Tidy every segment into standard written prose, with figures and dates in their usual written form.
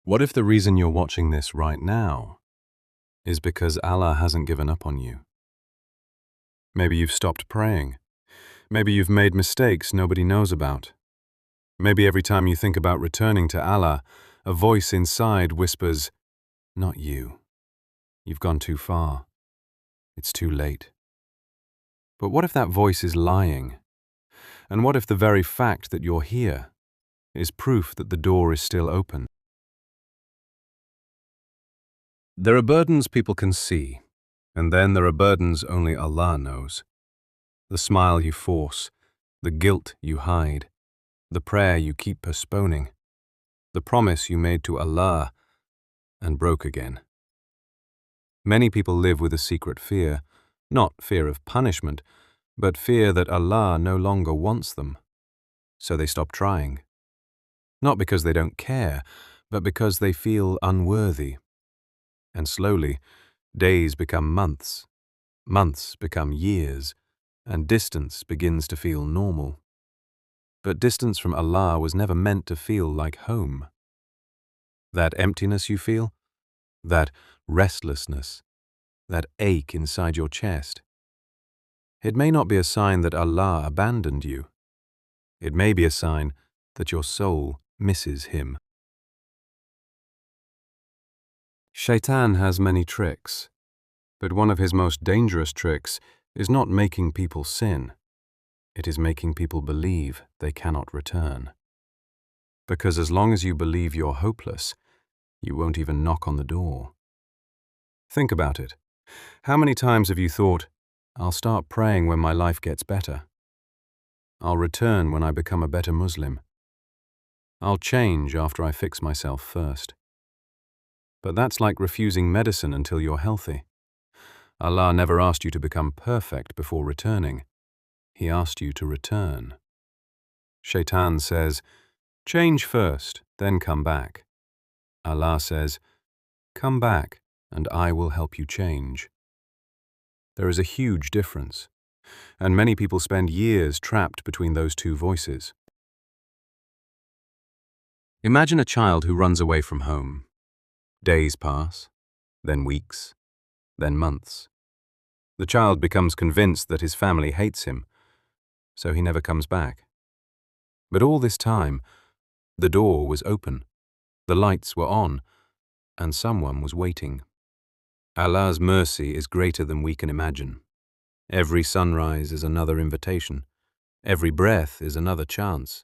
What if the reason you're watching this right now is because Allah hasn't given up on you? Maybe you've stopped praying. Maybe you've made mistakes nobody knows about. Maybe every time you think about returning to Allah, a voice inside whispers, "Not you. You've gone too far. It's too late." But what if that voice is lying? And what if the very fact that you're here is proof that the door is still open? There are burdens people can see, and then there are burdens only Allah knows. The smile you force, the guilt you hide, the prayer you keep postponing, the promise you made to Allah and broke again. Many people live with a secret fear, not fear of punishment, but fear that Allah no longer wants them. So they stop trying. Not because they don't care, but because they feel unworthy. And slowly, days become months, months become years, and distance begins to feel normal. But distance from Allah was never meant to feel like home. That emptiness you feel, that restlessness, that ache inside your chest, it may not be a sign that Allah abandoned you. It may be a sign that your soul misses Him. Shaytan has many tricks, but one of his most dangerous tricks is not making people sin. It is making people believe they cannot return. Because as long as you believe you're hopeless, you won't even knock on the door. Think about it. How many times have you thought, "I'll start praying when my life gets better. I'll return when I become a better Muslim. I'll change after I fix myself first." But that's like refusing medicine until you're healthy. Allah never asked you to become perfect before returning. He asked you to return. Shaytan says, "Change first, then come back." Allah says, "Come back, and I will help you change." There is a huge difference, and many people spend years trapped between those two voices. Imagine a child who runs away from home. Days pass, then weeks, then months. The child becomes convinced that his family hates him, so he never comes back. But all this time, the door was open, the lights were on, and someone was waiting. Allah's mercy is greater than we can imagine. Every sunrise is another invitation. Every breath is another chance.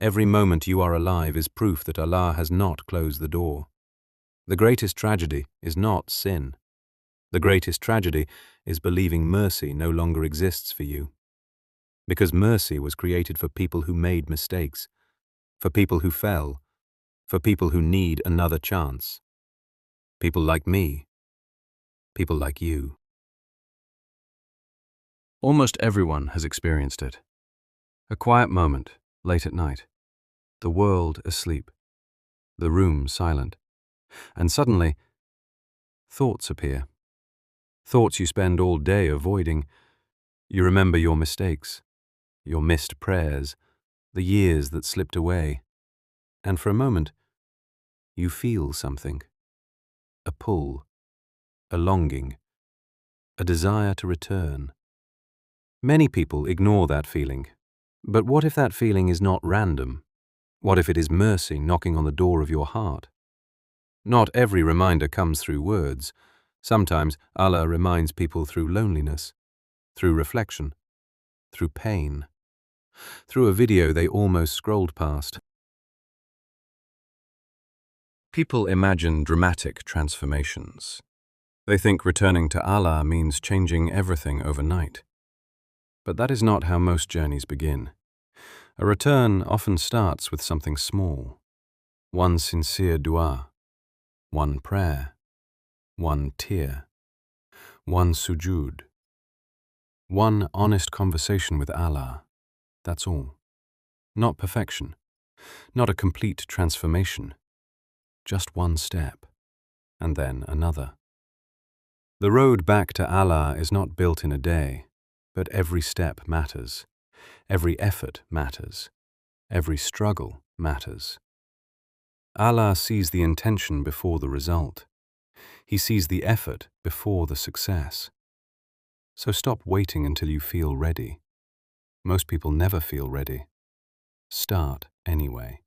Every moment you are alive is proof that Allah has not closed the door. The greatest tragedy is not sin. The greatest tragedy is believing mercy no longer exists for you. Because mercy was created for people who made mistakes, for people who fell, for people who need another chance. People like me, people like you. Almost everyone has experienced it. A quiet moment, late at night, the world asleep, the room silent, and suddenly, thoughts appear. Thoughts you spend all day avoiding. You remember your mistakes, your missed prayers, the years that slipped away. And for a moment, you feel something. A pull, a longing, a desire to return. Many people ignore that feeling. But what if that feeling is not random? What if it is mercy knocking on the door of your heart? Not every reminder comes through words. Sometimes Allah reminds people through loneliness, through reflection, through pain, through a video they almost scrolled past. People imagine dramatic transformations. They think returning to Allah means changing everything overnight. But that is not how most journeys begin. A return often starts with something small. One sincere dua, one prayer, one tear, one sujood, one honest conversation with Allah. That's all. Not perfection, not a complete transformation. Just one step, and then another. The road back to Allah is not built in a day, but every step matters. Every effort matters. Every struggle matters. Allah sees the intention before the result. He sees the effort before the success. So stop waiting until you feel ready. Most people never feel ready. Start anyway.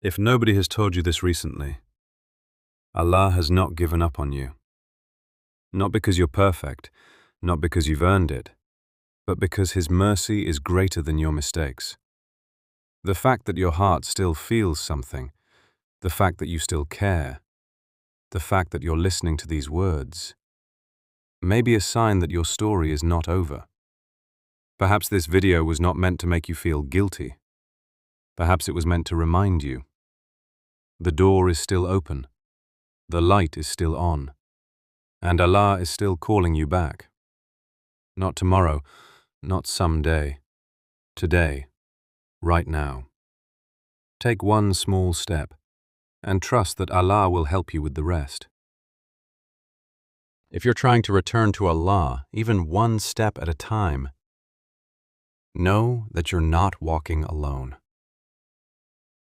If nobody has told you this recently, Allah has not given up on you. Not because you're perfect, not because you've earned it, but because His mercy is greater than your mistakes. The fact that your heart still feels something, the fact that you still care, the fact that you're listening to these words, may be a sign that your story is not over. Perhaps this video was not meant to make you feel guilty. Perhaps it was meant to remind you. The door is still open. The light is still on. And Allah is still calling you back. Not tomorrow, not someday. Today, right now. Take one small step and trust that Allah will help you with the rest. If you're trying to return to Allah, even one step at a time, know that you're not walking alone.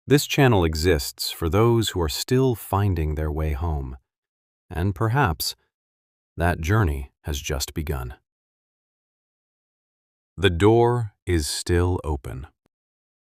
This channel exists for those who are still finding their way home, and perhaps that journey has just begun. The door is still open.